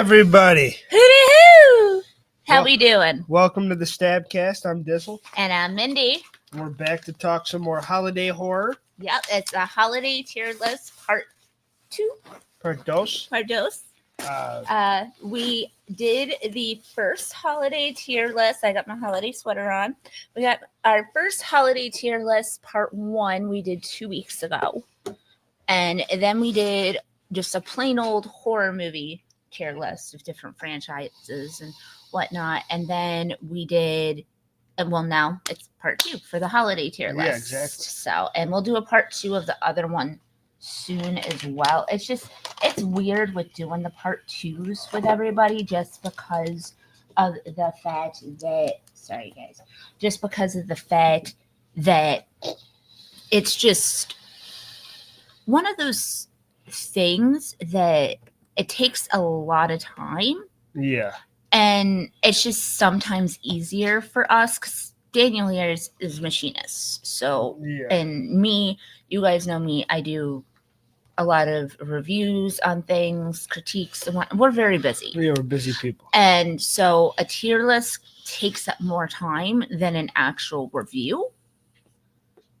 everybody. Hoo-dee-hoo! How we doing? Welcome to the StabCast. I'm Dizzle. And I'm Mindy. We're back to talk some more holiday horror. Yep, it's a holiday tier list part 2. Part dos. We did the first holiday tier list. I got my holiday sweater on. We got our first holiday tier list, part 1, we did 2 weeks ago. And then we did just a plain old horror movie tier list of different franchises and whatnot. And then we did, well, now it's part 2 for the holiday tier list. Yeah, exactly. So, and we'll do a part 2 of the other one soon as well. It's weird with doing the part 2s with everybody just because of the fact that, sorry guys, just because of the fact that it's just one of those things that it takes a lot of time. Yeah. And it's just sometimes easier for us because Daniel here is machinist. So, Yeah. And me, you guys know me, I do a lot of reviews on things, critiques, and we're very busy. We are busy people. And so a tier list takes up more time than an actual review.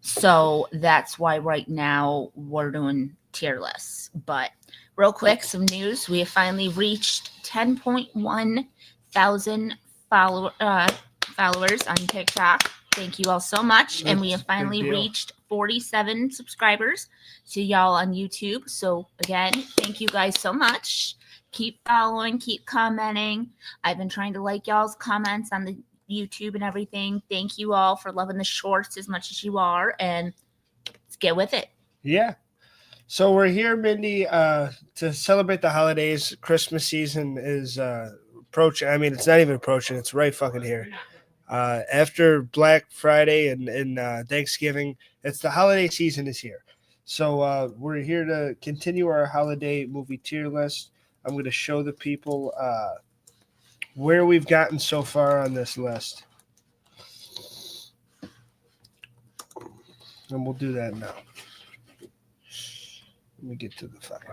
So that's why right now we're doing tier lists. But real quick, some news. We have finally reached 10.1 thousand followers on TikTok. Thank you all so much. And we have finally reached 47 subscribers to y'all on YouTube. So again, thank you guys so much. Keep following, keep commenting. I've been trying to like y'all's comments on the YouTube and everything. Thank you all for loving the shorts as much as you are, and let's get with it. Yeah. So we're here, Mindy, to celebrate the holidays. Christmas season is approaching. I mean, it's not even approaching. It's right fucking here. After Black Friday and Thanksgiving, it's the holiday season is here. So we're here to continue our holiday movie tier list. I'm going to show the people where we've gotten so far on this list. And we'll do that now. Let me get to the fucking.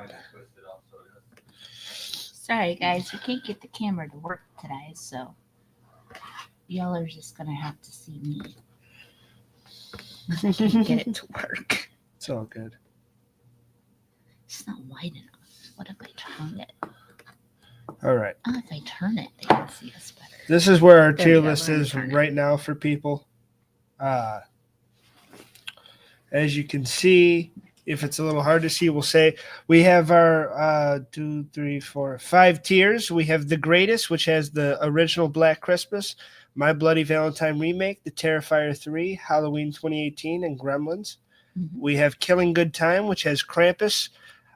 Sorry, guys, we can't get the camera to work today, so y'all are just gonna have to see me. I can't get it to work. It's all good. It's not wide enough. What if I turn it? All right. Oh, if I turn it, they can see us better. This is where our tier list is right now for people. As you can see, if it's a little hard to see, we'll say we have our 2, 3, 4, 5 tiers. We have the greatest, which has the original Black Christmas, My Bloody Valentine remake, The Terrifier 3, Halloween 2018, and Gremlins. Mm-hmm. We have Killing Good Time, which has Krampus,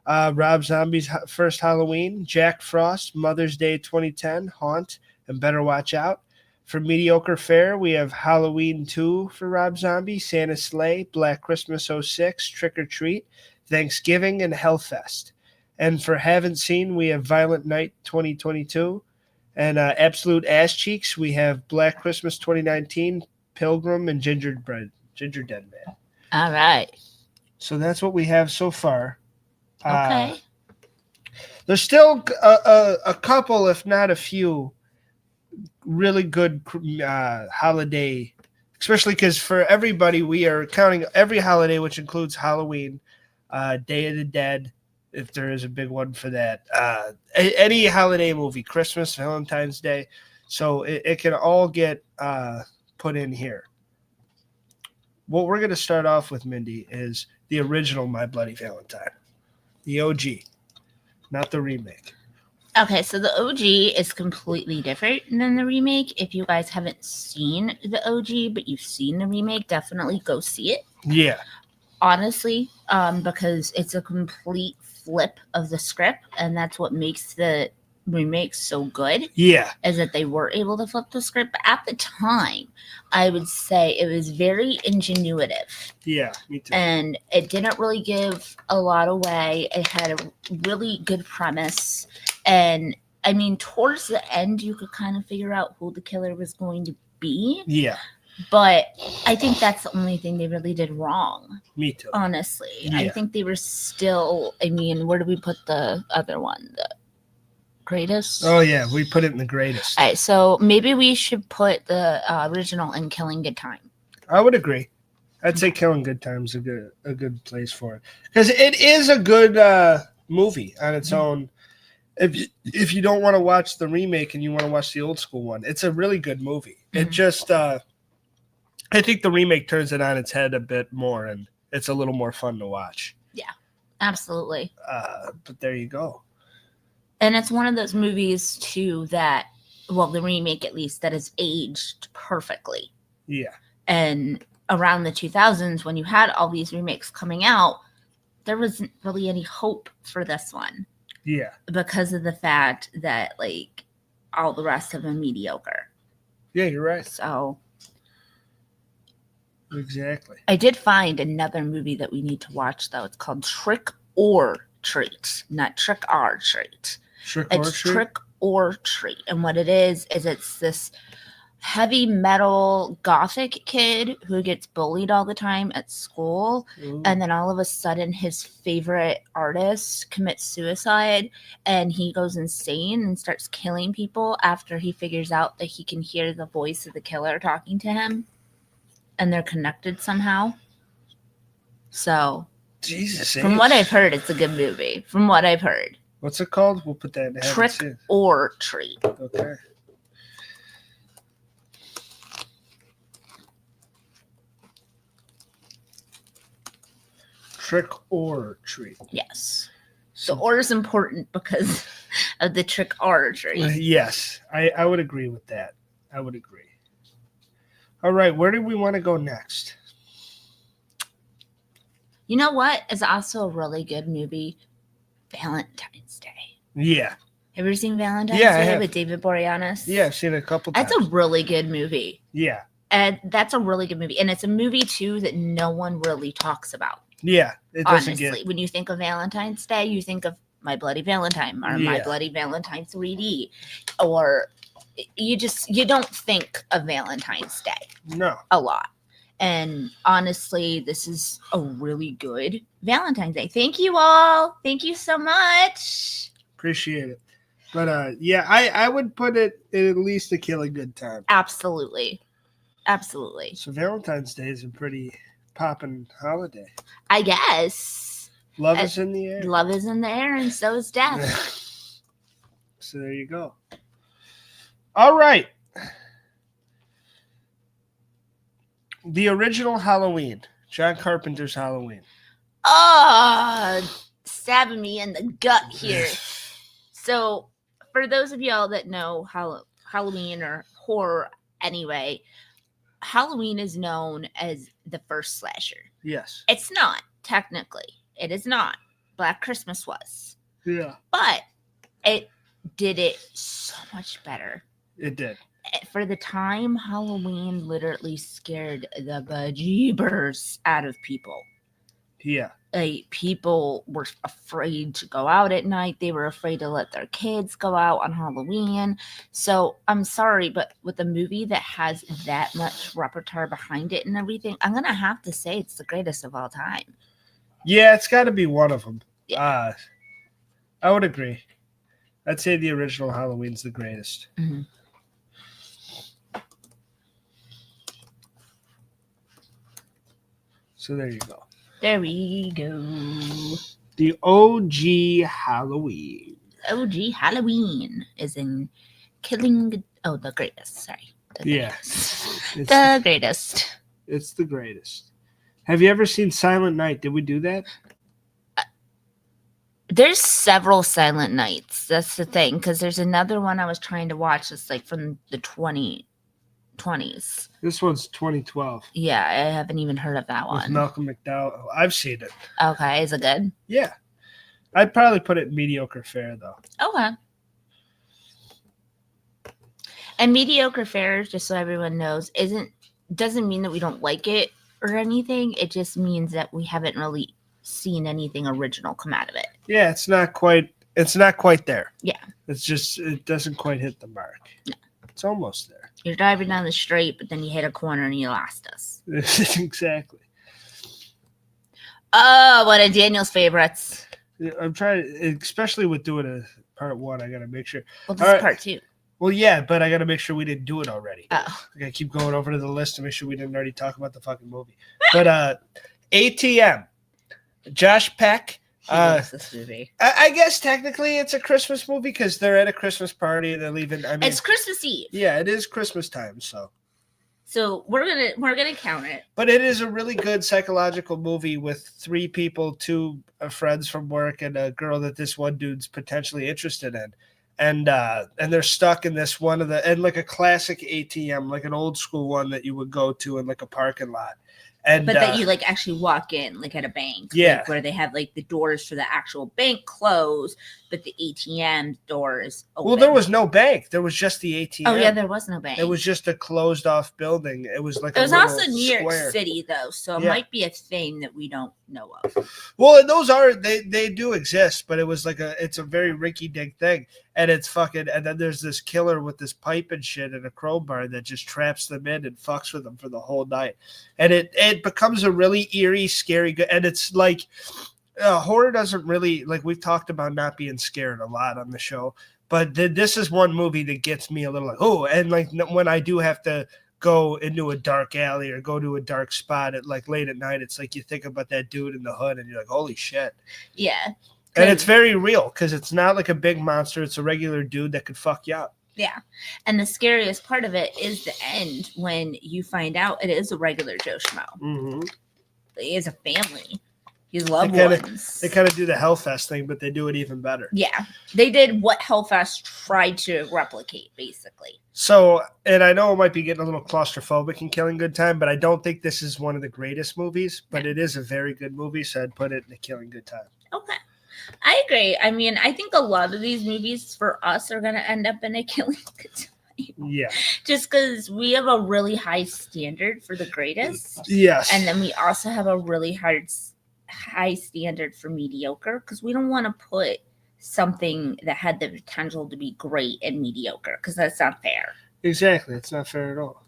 Rob Zombie's First Halloween, Jack Frost, Mother's Day 2010, Haunt, and Better Watch Out. For mediocre fare, we have Halloween 2 for Rob Zombie, Santa's Sleigh, Black Christmas 06, Trick or Treat, Thanksgiving, and Hellfest. And for haven't seen, we have Violent Night 2022. And absolute ass cheeks, we have Black Christmas 2019, Pilgrim, and Gingerbread Man. All right. So that's what we have so far. Okay. There's still a couple, if not a few, really good holiday, especially because for everybody, we are counting every holiday, which includes Halloween, Day of the Dead, if there is a big one for that, any holiday movie, Christmas, Valentine's Day. So it can all get put in here. What we're going to start off with, Mindy, is the original My Bloody Valentine, the OG, not the remake. Okay, so the OG is completely different than the remake. If you guys haven't seen the OG, but you've seen the remake, definitely go see it. Yeah. Honestly, because it's a complete flip of the script, and that's what makes the remake so good. Yeah. Is that they were able to flip the script. But at the time, I would say it was very ingenuitive. Yeah, me too. And it didn't really give a lot away. It had a really good premise. And I mean, towards the end, you could kind of figure out who the killer was going to be. Yeah. But I think that's the only thing they really did wrong. Me too. Honestly. Yeah. I think they were still, I mean, where do we put the other one? Greatest? Oh yeah, we put it in the greatest. All right, so maybe we should put the original in Killing Good Time. I would agree. I'd say Killing Good Time's a good place for it because it is a good movie on its own. If you don't want to watch the remake and you want to watch the old school one, it's a really good movie. It just I think the remake turns it on its head a bit more, and it's a little more fun to watch. Yeah, absolutely. But there you go. And it's one of those movies too that, well, the remake at least, that is aged perfectly. Yeah. And around the 2000s, when you had all these remakes coming out, there wasn't really any hope for this one. Yeah. Because of the fact that, like, all the rest of them mediocre. Yeah, you're right. So. Exactly. I did find another movie that we need to watch, though. It's called Trick or Treat, not Trick or Treat. It's Trick or Treat. And what it is it's this heavy metal gothic kid who gets bullied all the time at school. Ooh. And then all of a sudden his favorite artist commits suicide and he goes insane and starts killing people after he figures out that he can hear the voice of the killer talking to him and they're connected somehow. So Jesus, from what I've heard, it's a good movie. From what I've heard. What's it called? We'll put that in the Trick or Treat. Okay. Trick or treat. Yes. So or is important because of the trick or treat. Yes, I would agree with that. I would agree. All right, where do we want to go next? You know what is also a really good movie? Valentine's Day. Yeah. Have you ever seen Valentine's Day with David Boreanaz? Yeah, I've seen it a couple times. That's a really good movie. Yeah. And that's a really good movie. And it's a movie, too, that no one really talks about. Yeah, it doesn't honestly, when you think of Valentine's Day, you think of My Bloody Valentine or My Bloody Valentine 3D, or you don't think of Valentine's Day. No, a lot. And honestly, this is a really good Valentine's Day. Thank you all. Thank you so much. Appreciate it. But I would put it at least a Killing Good Time. Absolutely. So Valentine's Day is a pretty poppin' holiday, I guess. Love is in the air. Love is in the air, and so is death. So there you go. All right. The original Halloween, John Carpenter's Halloween. Oh, stabbing me in the gut here. So, for those of y'all that know Halloween or horror anyway, Halloween is known as the first slasher. Yes. It's not, technically. It is not. Black Christmas was. Yeah. But it did it so much better. It did. For the time, Halloween literally scared the bejeebers out of people. Yeah. Like, people were afraid to go out at night. They were afraid to let their kids go out on Halloween. So I'm sorry, but with a movie that has that much repertoire behind it and everything, I'm going to have to say it's the greatest of all time. Yeah, it's got to be one of them. Yeah. I would agree. I'd say the original Halloween's the greatest. Mm-hmm. So there you go. There we go. The OG Halloween. OG Halloween is in Killing... Oh, the greatest. Sorry. The greatest. It's the greatest. Have you ever seen Silent Night? Did we do that? There's several Silent Nights. That's the thing. Because there's another one I was trying to watch that's like from the 2020s. This one's 2012. Yeah, I haven't even heard of that one. With Malcolm McDowell. I've seen it. Okay, is it good? Yeah. I'd probably put it mediocre fare, though. Okay. And mediocre fare, just so everyone knows, doesn't mean that we don't like it or anything. It just means that we haven't really seen anything original come out of it. Yeah, it's not quite there. Yeah. It doesn't quite hit the mark. No. It's almost there. You're driving down the street, but then you hit a corner and you lost us. Exactly. Oh, one of Daniel's favorites. I'm trying, especially with doing a part 1. I got to make sure. Well, this All is right. part 2. Well, yeah, but I got to make sure we didn't do it already. Oh. I got to keep going over to the list to make sure we didn't already talk about the fucking movie. But ATM, Josh Peck. He loves this movie. I guess technically it's a Christmas movie because they're at a Christmas party and they're leaving. I mean, It's Christmas Eve. Yeah, it is Christmas time, so we're gonna count it. But it is a really good psychological movie with 3 people, 2 friends from work, and a girl that this one dude's potentially interested in, and they're stuck in this one of the and like a classic ATM, like an old school one that you would go to in like a parking lot. And, but that you like actually walk in like at a bank, yeah, like, where they have like the doors for the actual bank closed, but the ATM doors open. Well, there was no bank. There was just the ATM. Oh yeah, there was no bank. It was just a closed off building. It was like it was also New square. York City though, so it might be a thing that we don't know of. Well, and those are they do exist, but it was like it's a very rinky dink thing, and it's fucking. And then there's this killer with this pipe and shit and a crowbar that just traps them in and fucks with them for the whole night, and it becomes a really eerie, scary. And it's like horror doesn't really like we've talked about not being scared a lot on the show, but this is one movie that gets me a little like and like when I do have to go into a dark alley or go to a dark spot at like late at night, it's like you think about that dude in the hood and you're like, holy shit. Yeah. And it's very real because it's not like a big monster. It's a regular dude that could fuck you up. Yeah. And the scariest part of it is the end when you find out it is a regular Joe Schmo. Mm-hmm. He is a family. His loved ones. They kind of do the Hellfest thing, but they do it even better. Yeah. They did what Hellfest tried to replicate, basically. So, and I know it might be getting a little claustrophobic in Killing Good Time, but I don't think this is one of the greatest movies, but it is a very good movie, so I'd put it in a Killing Good Time. Okay. I agree. I mean, I think a lot of these movies for us are going to end up in a Killing Good Time. Yeah. Just because we have a really high standard for the greatest. Yes. And then we also have a really high standard for mediocre because we don't want to put something that had the potential to be great and mediocre because that's not fair. Exactly. It's not fair at all.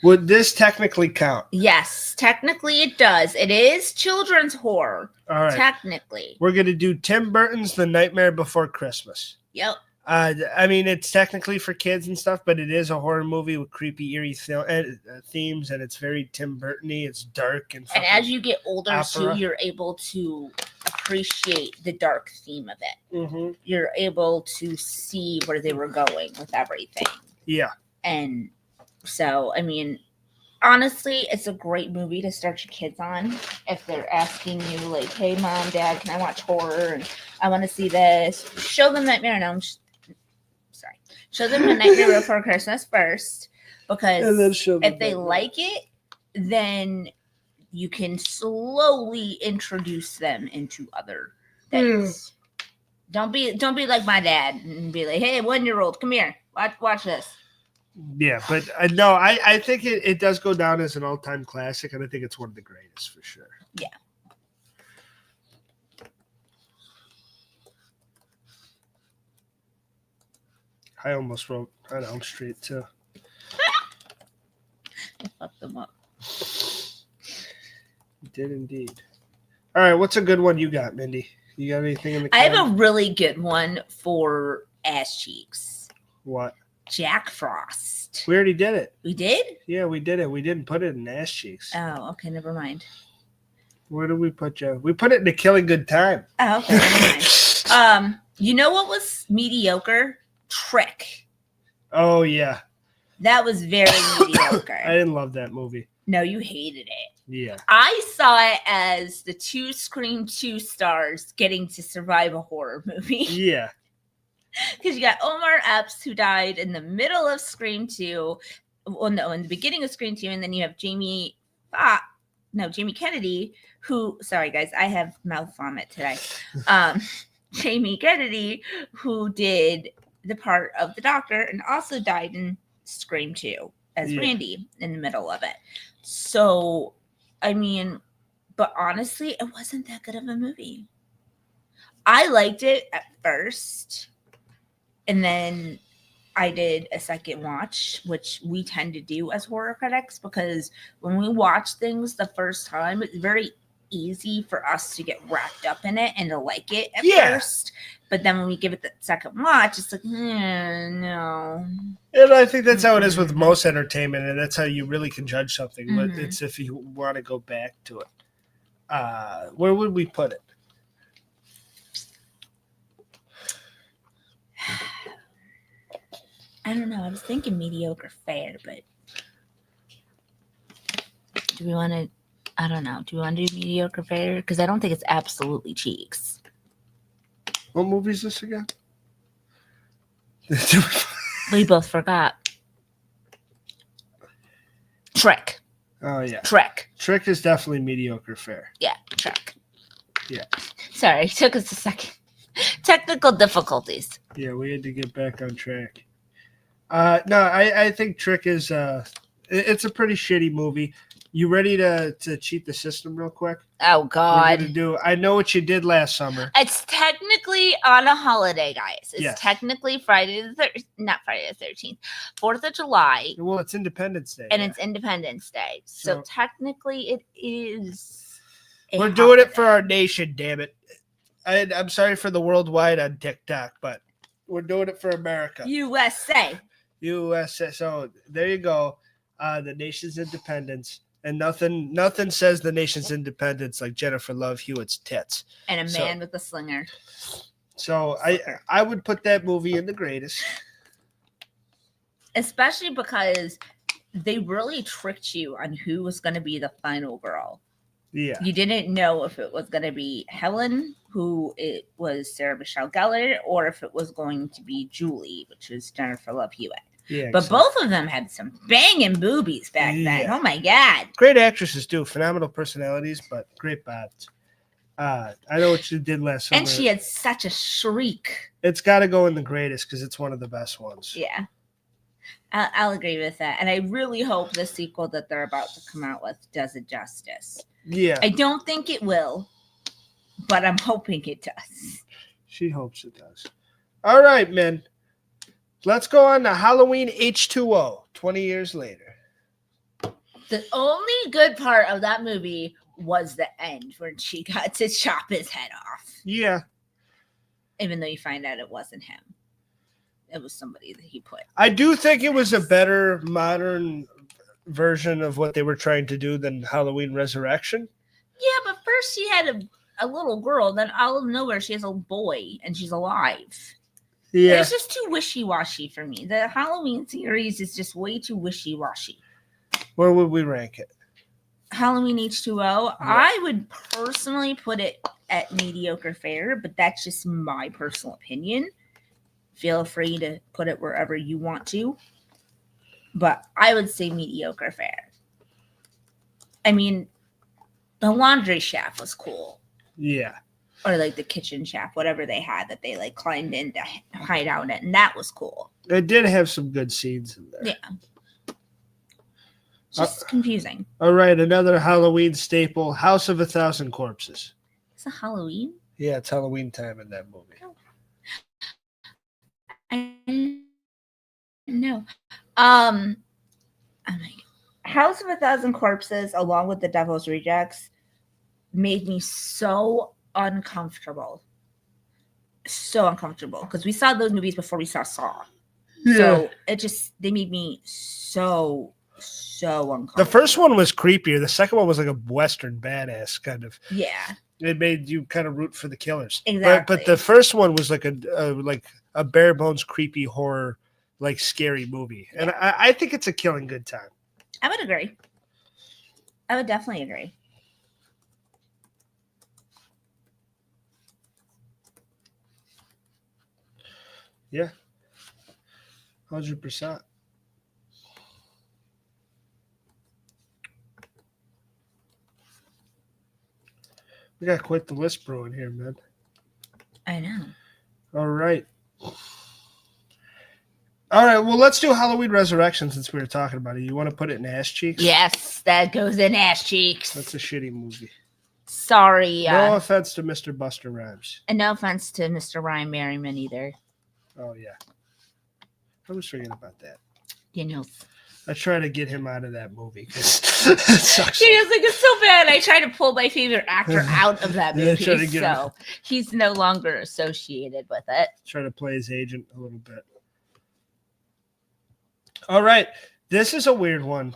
Would this technically count? Yes, technically it does. It is children's horror. All right. Technically. We're going to do Tim Burton's The Nightmare Before Christmas. Yep. I mean, it's technically for kids and stuff, but it is a horror movie with creepy, eerie themes, and it's very Tim Burton-y. It's dark and as you get older, opera. too, you're able to appreciate the dark theme of it. Mm-hmm. You're able to see where they were going with everything. Yeah. And so, I mean, honestly, it's a great movie to start your kids on if they're asking you, like, hey, Mom, Dad, can I watch horror? And I want to see this. Show them Nightmare. No, show them A Nightmare Before Christmas first, because if they like it, then you can slowly introduce them into other things. Don't be like my dad and be like, hey, 1-year-old, come here, watch this. Yeah, but no, I think it does go down as an all-time classic, and I think it's one of the greatest for sure. Yeah. I almost wrote on Elm Street, too. I fucked them up. You did indeed. All right, what's a good one you got, Mindy? You got anything in the I have a really good one for ass cheeks. What? Jack Frost. We already did it. We did? Yeah, we did it. We didn't put it in ass cheeks. Oh, okay, never mind. Where did we put you? We put it in a Killing Good Time. Oh, okay, never mind. You know what was mediocre? Trick. Oh, yeah. That was very mediocre. I didn't love that movie. No, you hated it. Yeah. I saw it as the 2 Scream 2 stars getting to survive a horror movie. Yeah. Because you got Omar Epps, who died in the middle of Scream 2. Well, no, in the beginning of Scream 2. And then you have Jamie Kennedy, who, sorry guys, I have mouth vomit today. Jamie Kennedy, who did the part of the doctor and also died in Scream 2 as Randy in the middle of it. So, I mean, but honestly, it wasn't that good of a movie. I liked it at first, and then I did a second watch, which we tend to do as horror critics, because when we watch things the first time, it's very easy for us to get wrapped up in it and to like it at Yeah. first. But then when we give it the second watch, it's like, no. And I think that's how it is with most entertainment, and that's how you really can judge something. But Mhm. it's if you want to go back to it. Where would we put it? I don't know. I was thinking mediocre fare, but do we want to? I don't know. Do we want to do mediocre fare? Because I don't think it's absolutely cheeks. What movie is this again? We both forgot. Trick. Oh yeah, Trick. Trick is definitely mediocre fare. Yeah, Trick. Yeah. Sorry, it took us a second. Technical difficulties. Yeah, we had to get back on track. No, I think Trick is it's a pretty shitty movie. You ready to cheat the system real quick? Oh God. I know what you did last summer. It's technically on a holiday, guys. It's Yes. technically not Friday the 13th, 4th of July, Well, it's Independence Day. and yeah. it's Independence Day. So So- technically it is. a We're doing it holiday. for our nation, damn it. I'm sorry for the worldwide on TikTok, but we're doing it for America. USA. USA. So there you go. The nation's independence. And nothing says the nation's independence like Jennifer Love Hewitt's tits. And a So- man with a slinger. So I would put that movie in the greatest. Especially because they really tricked you on who was going to be the final girl. Yeah. You didn't know if it was going to be Helen, who it was Sarah Michelle Gellar, or if it was going to be Julie, which is Jennifer Love Hewitt. Yeah. But exactly. both of them had some banging boobies back then. Yeah. Oh my God. Great actresses too. Phenomenal personalities, but great bods. I know what you did last summer. And she had such a shriek. It's got to go in the greatest because it's one of the best ones. Yeah. I'll agree with that. And I really hope the sequel that they're about to come out with does it justice. Yeah. I don't think it will, but I'm hoping it does. She hopes it does. All right, men. Let's go on to Halloween H2O 20 years later. The only good part of that movie was the end when she got to chop his head off. Yeah. Even though you find out it wasn't him. It was somebody that he put. I do think it was a better modern version of what they were trying to do than Halloween Resurrection. Yeah, but first she had a little girl, then out of nowhere she has a boy and she's alive. Yeah. It's just too wishy-washy for me. The Halloween series is just way too wishy-washy. Where would we rank it? Halloween H2O, I would personally put it at mediocre fare, but that's just my personal opinion. Feel free to put it wherever you want to. But I would say mediocre fare. I mean, the laundry shaft was cool. Yeah. Or like the kitchen shaft, whatever they had that they like climbed in to hide out in. And that was cool. It did have some good scenes in there. Yeah. Just confusing. All right, another Halloween staple, House of a Thousand Corpses. Is it Halloween? Yeah, it's Halloween time in that movie. I know. Oh my House of a Thousand Corpses, along with The Devil's Rejects, made me so uncomfortable. So uncomfortable. Because we saw those movies before we saw Saw. So they made me so uncomfortable. The first one was creepier. The second one was like a Western badass kind of. Yeah. It made you kind of root for the killers. Exactly. But the first one was like a bare bones creepy horror, like scary movie. And I think it's a killing good time. I would agree. I would definitely agree. Yeah. 100%. We got quite the list brewing here, man. I know. All right. All right. Well, let's do Halloween Resurrection since we were talking about it. You want to put it in ass cheeks? Yes, that goes in ass cheeks. That's a shitty movie. Sorry. No offense to Mr. Buster Rhymes. And no offense to Mr. Ryan Merriman either. Oh, yeah. I was forgetting about that. You know. I try to get him out of that movie because it sucks. He was like, it's so bad. I tried to pull my favorite actor out of that Yeah, try to movie, get him- so he's no longer associated with it. Try to play his agent a little bit. All right, this is a weird one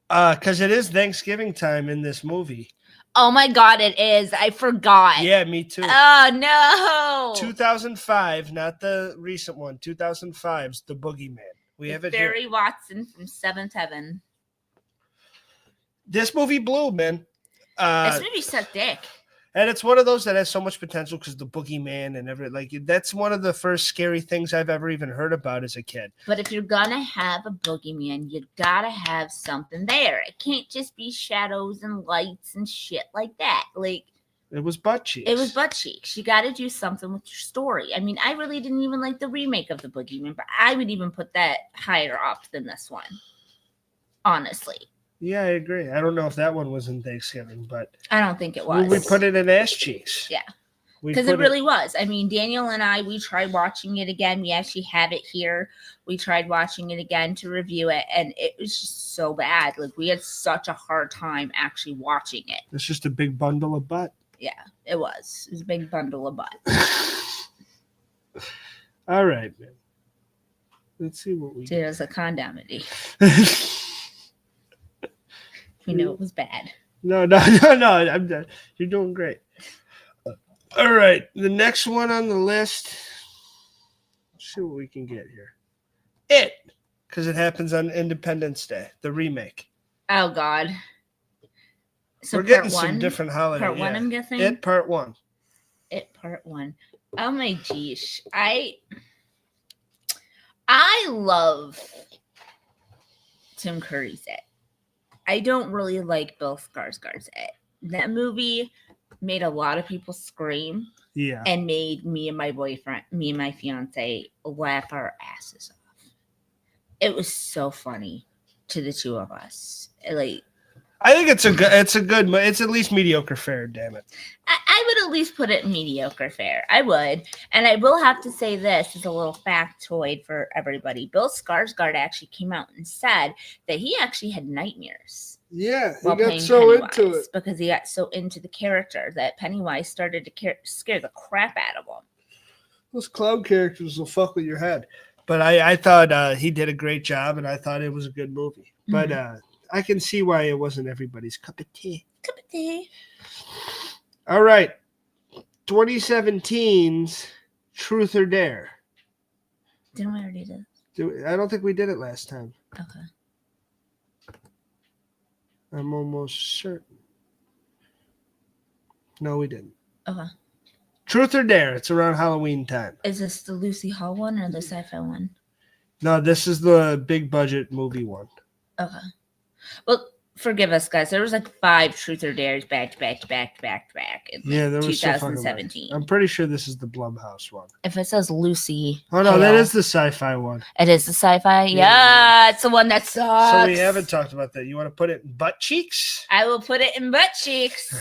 because it is Thanksgiving time in this movie. Oh my God, it is. I forgot. Yeah, me too. Oh no. 2005, not the recent one. 2005's The Boogeyman. We have it here. Barry Watson from Seventh Heaven. This movie blew, man. This movie sucked dick. And it's one of those that has so much potential because the Boogeyman and everything. Like, that's one of the first scary things I've ever even heard about as a kid. But if you're gonna have a boogeyman, you gotta have something there. It can't just be shadows and lights and shit like that. Like, It was butt cheeks. it was butt cheeks. You gotta do something with your story. I mean, I really didn't even like the remake of the Boogeyman, but I would even put that higher up than this one. Honestly. Yeah, I agree. I don't know if that one was in Thanksgiving, but I don't think it was. we put it in ass cheeks. Yeah. We Because put it really was. I mean, Daniel and I, we tried watching it again. We actually have it here. We tried watching it again to review it, and it was just so bad. Like, we had such a hard time actually watching it. It's just a big bundle of butt. Yeah, it was. It was a big bundle of butt. All right, man. Let's see what we Dude, it was a condomity. We know it was bad. No. I'm done. You're doing great. All right, the next one on the list. Let's see what we can get here. It, because it happens on Independence Day, the remake. Oh, God. So We're getting part some one? different holidays. Part one, I'm guessing? It, part one. It part one. Oh my geesh. I love Tim Curry's It. I don't really like Bill Skarsgård's It. That movie made a lot of people scream Yeah. and made me and my fiance laugh our asses off. It was so funny to the two of us. Like, I think it's at least mediocre fare, damn it. I would at least put it in mediocre fare. I would. And I will have to say this as a little factoid for everybody. Bill Skarsgård actually came out and said that he actually had nightmares Yeah, while he got playing so Pennywise into it. because he got so into the character that Pennywise started to scare the crap out of him. Those clown characters will fuck with your head. But I thought he did a great job, and I thought it was a good movie. But I can see why it wasn't everybody's cup of tea. Cup of tea. All right. 2017's Truth or Dare. Didn't we already do? I don't think we did it last time. Okay. I'm almost certain. No, we didn't. Okay. Truth or Dare. It's around Halloween time. Is this the Lucy Hall one or the sci-fi one? No, this is the big budget movie one. Okay. Well, forgive us, guys. There was like 5 Truth or Dares back to back in Yeah, there was so fucking 2017. I'm pretty sure this is the Blumhouse one. If it says Lucy, Oh no, that Hale, is the sci-fi one. it is the sci-fi. Yeah. Yeah, it's the one that sucks. So we haven't talked about that. You want to put it in butt cheeks? I will put it in butt cheeks.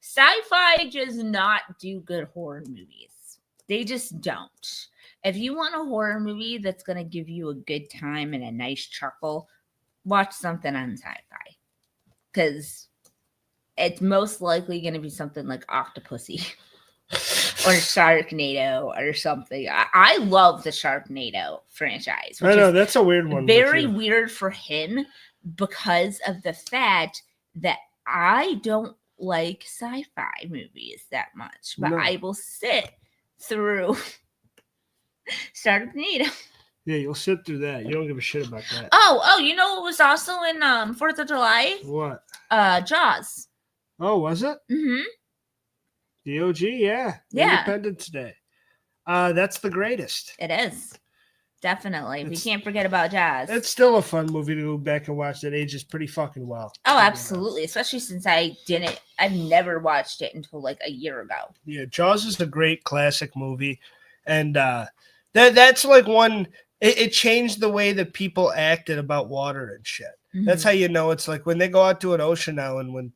Sci-fi does not do good horror movies. They just don't. If you want a horror movie that's going to give you a good time and a nice chuckle, watch something on sci-fi. Because it's most likely going to be something like Octopussy or Sharknado or something. I love the Sharknado franchise. I know, that's a weird one. Very weird for him because of the fact that I don't like sci-fi movies that much, but No. I will sit through Sharknado. Yeah, you'll sit through that. You don't give a shit about that. Oh, you know what was also in 4th of July? What? Jaws. Oh, was it? Mm-hmm. The OG, yeah. Yeah. Independence Day. That's the greatest. It is. Definitely. We It's- can't forget about Jaws. It's still a fun movie to go back and watch that ages pretty fucking well. Oh, absolutely. Especially since I've never watched it until like a year ago. Yeah, Jaws is a great classic movie. And that's like one, it changed the way that people acted about water and shit. That's how you know it's like when they go out to an ocean now and when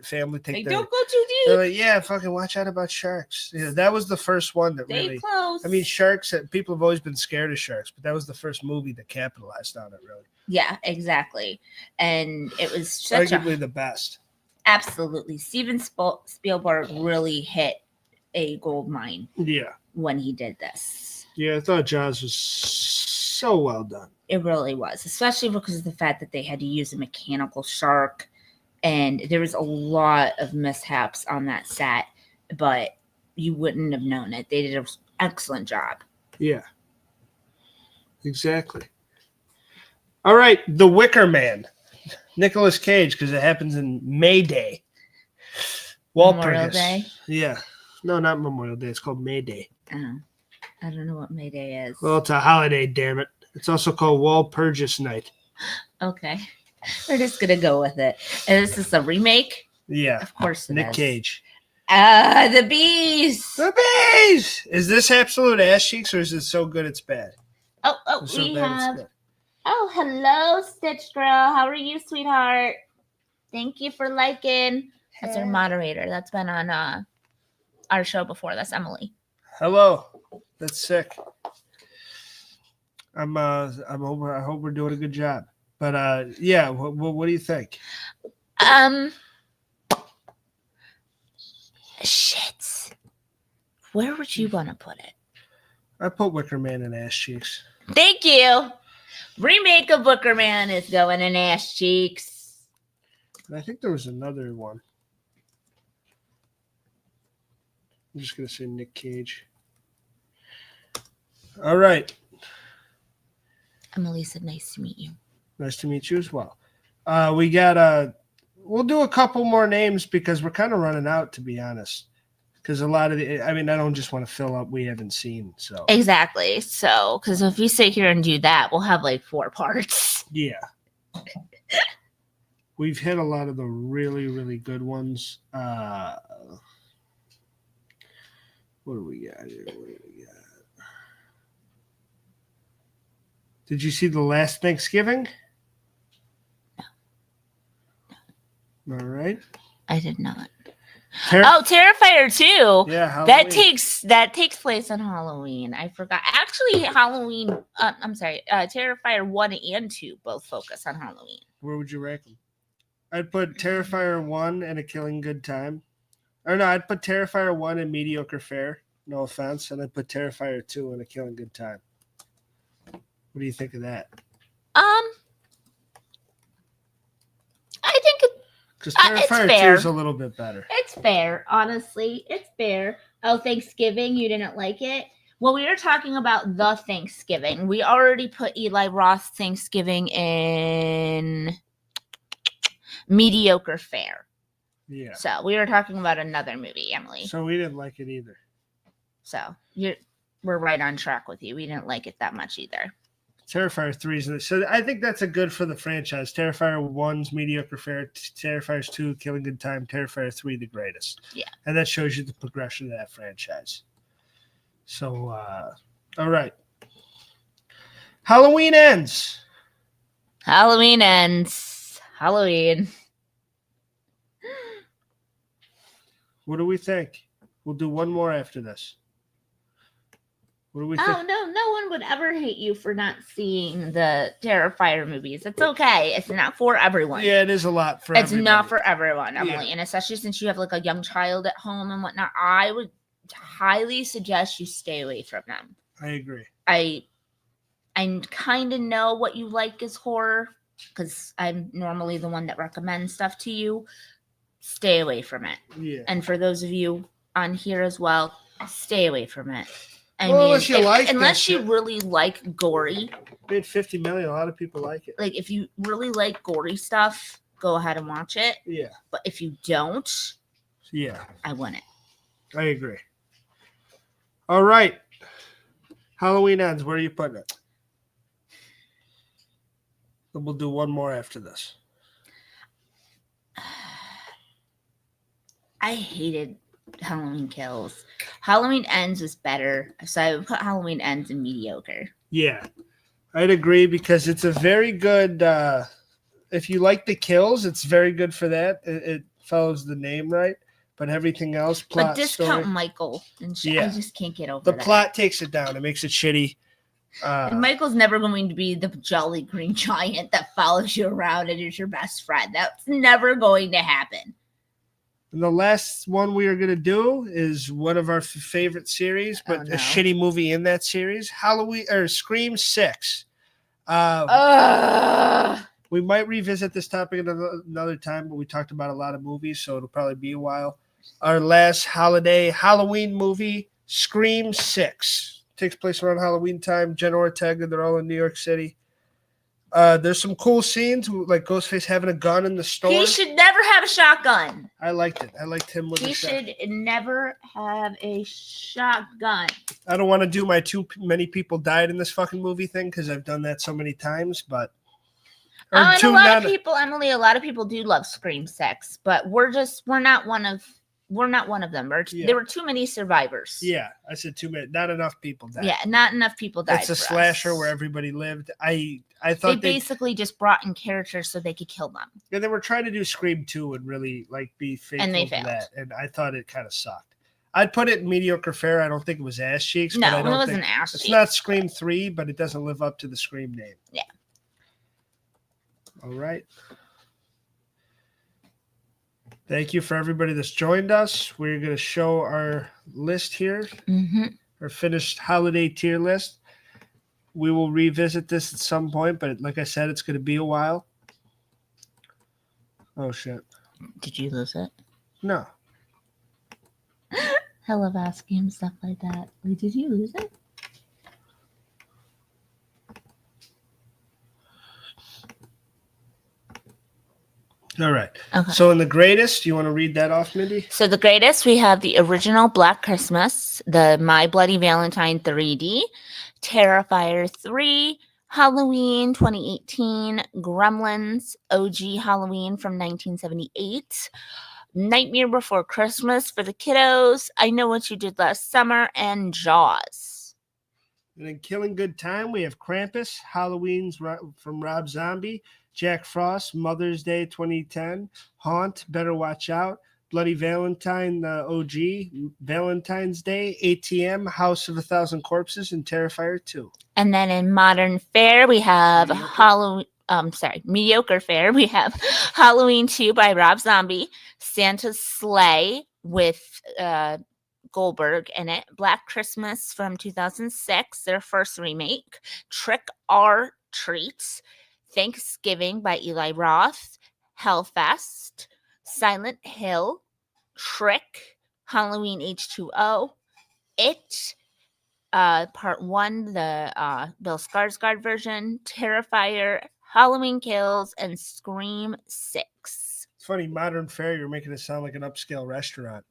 family take Like, their, don't go too they're deep. like, yeah, fucking watch out about sharks. Yeah, that was the first one that Stay really, close. I mean, sharks, people have always been scared of sharks, but that was the first movie that capitalized on it, really. Yeah, exactly. And it was such Arguably the best. Absolutely. Steven Spielberg really hit a gold mine Yeah. when he did this. Yeah, I thought Jaws was so well done. It really was, especially because of the fact that they had to use a mechanical shark, and there was a lot of mishaps on that set, but you wouldn't have known it. They did an excellent job. Yeah. Exactly. All right, The Wicker Man. Nicolas Cage, because it happens in May Day. Memorial Day? Yeah. No, not Memorial Day. It's called May Day. Oh, I don't know what May Day is. Well, it's a holiday, damn it. It's also called Walpurgis Night. Okay. We're just going to go with it. And is this a remake? Yeah. Of course it Nick is. Cage. The Bees! The Bees! Is this absolute ass cheeks or is it so good it's bad? Oh, So we bad it's have... good. Oh, hello, Stitch Girl. How are you, sweetheart? Thank you for liking. That's our moderator. That's been on our show before. That's Emily. Hello. That's sick. I'm over. I hope we're doing a good job. But yeah, what do you think? Shit. Where would you want to put it? I put Wicker Man in ass cheeks. Thank you. Remake of Wicker Man is going in ass cheeks. And I think there was another one. I'm just gonna say Nick Cage. All right. Emily said, "Nice to meet you." Nice to meet you as well. We got we'll do a couple more names because we're kind of running out, to be honest. Because a lot of I don't just want to fill up we haven't seen. So Exactly. So, because if we sit here and do that, we'll have like 4 parts. yeah. We've hit a lot of the really, really good ones. What do we got here? Did you see The Last Thanksgiving? No. All right. I did not. Terrifier 2. Yeah, Halloween. That takes place on Halloween. I forgot. Actually, Halloween. I'm sorry. Terrifier 1 and 2 both focus on Halloween. Where would you rank them? I'd put Terrifier 1 and A Killing Good Time. Or no, I'd put Terrifier 1 and Mediocre Fare. No offense. And I'd put Terrifier 2 and A Killing Good Time. What do you think of that? I think because Terrifier 2 is a little bit better. It's fair, honestly. It's fair. Oh, Thanksgiving, you didn't like it? Well, we were talking about the Thanksgiving. We already put Eli Roth's Thanksgiving in Mediocre Fare. Yeah. So we were talking about another movie, Emily. So we didn't like it either. So we're right on track with you. We didn't like it that much either. Terrifier 3 is so I think that's a good for the franchise. Terrifier 1's Mediocre Fare, Terrifier 2 Killing Good Time, Terrifier 3 the greatest. Yeah. And that shows you the progression of that franchise. So all right. Halloween ends. Halloween ends. Halloween. What do we think? We'll do one more after this. What do we think? Oh, no one would ever hate you for not seeing the Terrifier movies. It's okay. It's not for everyone. Yeah, it is a lot for everybody. It's not for everyone, Emily. Yeah. And especially since you have like a young child at home and whatnot, I would highly suggest you stay away from them. I agree. I kind of know what you like is horror because I'm normally the one that recommends stuff to you. Stay away from it. Yeah. And for those of you on here as well, stay away from it. Unless you really like gory. Made $50 million. A lot of people like it. Like if you really like gory stuff, go ahead and watch it. Yeah. But if you don't, yeah, I wouldn't. I agree. All right. Halloween ends. Where are you putting it? Then we'll do one more after this. I hated Halloween Kills. Halloween Ends was better, so I would put Halloween Ends in mediocre. Yeah, I'd agree because it's a very good. If you like the kills, it's very good for that. It follows the name right, but everything else, plot, but discount story, Michael and shit. Yeah. I just can't get over the that. plot takes it down. It makes it shitty. And Michael's never going to be the jolly green giant that follows you around and is your best friend. That's never going to happen. And the last one we are going to do is one of our favorite series, but a shitty movie in that series, Scream 6. We might revisit this topic another time, but we talked about a lot of movies, so it'll probably be a while. Our last holiday Halloween movie, Scream 6. Takes place around Halloween time. Jenna Ortega, they're all in New York City. There's some cool scenes, like Ghostface having a gun in the store. He should never have a shotgun. I liked it. I liked him with He should never have a shotgun. I don't want to do my too many people died in this fucking movie thing because I've done that so many times, but... And a lot of people, Emily, a lot of people do love Scream 6, but we're not one of them. There were too many survivors. Yeah, I said too many. Not enough people died. Yeah, not enough people died. It's a slasher where everybody lived. I thought they basically just brought in characters so they could kill them. Yeah, they were trying to do Scream 2 and really be faithful and they to failed. that, and I thought it kind of sucked. I'd put it in mediocre fare. I don't think it was ass cheeks. No, but it wasn't ass cheeks. It's not Scream 3, but it doesn't live up to the Scream name. Yeah. All right. Thank you for everybody that's joined us. We're going to show our list here, our finished holiday tier list. We will revisit this at some point, but like I said, it's going to be a while. Oh, shit. Did you lose it? No. I love asking him stuff like that. Wait, did you lose it? All right. Okay. So in the greatest, you want to read that off, Mindy? So the greatest, we have the original Black Christmas, the My Bloody Valentine 3D, Terrifier 3, Halloween 2018, Gremlins, OG Halloween from 1978, Nightmare Before Christmas for the kiddos, I Know What You Did Last Summer, and Jaws. And in Killing Good Time, we have Krampus, Halloween's from Rob Zombie, Jack Frost, Mother's Day 2010, Haunt, Better Watch Out, Bloody Valentine, the OG, Valentine's Day, ATM, House of a Thousand Corpses, and Terrifier 2. And then in Modern Fare, we have Mediocre Fare, we have Halloween 2 by Rob Zombie, Santa's Sleigh with Goldberg in it, Black Christmas from 2006, their first remake, Trick or Treats, Thanksgiving by Eli Roth, Hellfest, Silent Hill, Trick, Halloween H2O, It, Part 1, the Bill Skarsgård version, Terrifier, Halloween Kills, and Scream 6. It's funny, Modern Fare, you're making it sound like an upscale restaurant.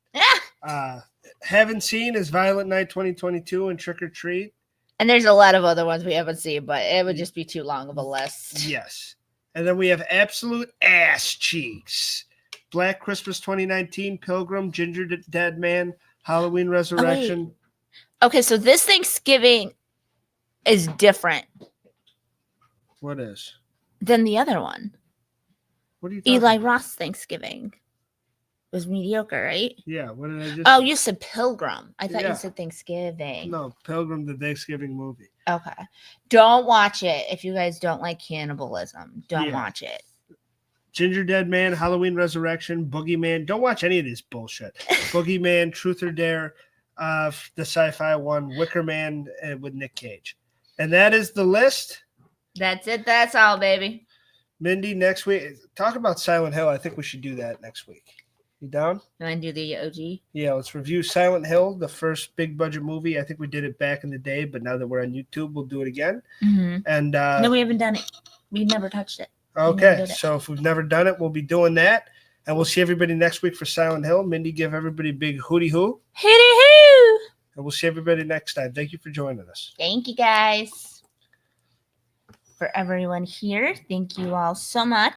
Haven't seen is Violent Night 2022 and Trick or Treat. And there's a lot of other ones we haven't seen, but it would just be too long of a list. Yes. And then we have Absolute Ass Cheeks. Black Christmas 2019, Pilgrim, Ginger Dead Man, Halloween Resurrection. Okay, so this Thanksgiving is different. What is? Than the other one. What are you talking Eli about? Roth's Thanksgiving was mediocre, right? Yeah, what did I just Oh, say? you said Pilgrim. I thought Yeah. you said Thanksgiving. No, Pilgrim, the Thanksgiving movie. Okay. Don't watch it if you guys don't like cannibalism. Don't watch it. Ginger Dead Man, Halloween Resurrection, Boogeyman. Don't watch any of this bullshit. Boogeyman, Truth or Dare, the sci-fi one, Wicker Man with Nick Cage. And that is the list. That's it. That's all, baby. Mindy, next week, talk about Silent Hill. I think we should do that next week. You down? You want to do the OG? Yeah, let's review Silent Hill, the first big budget movie. I think we did it back in the day, but now that we're on YouTube, we'll do it again. Mm-hmm. And no, we haven't done it. We've never touched it. Okay, so if we've never done it, we'll be doing that. And we'll see everybody next week for Silent Hill. Mindy, give everybody a big hooty hoo. Hooty hoo! And we'll see everybody next time. Thank you for joining us. Thank you, guys. For everyone here, thank you all so much.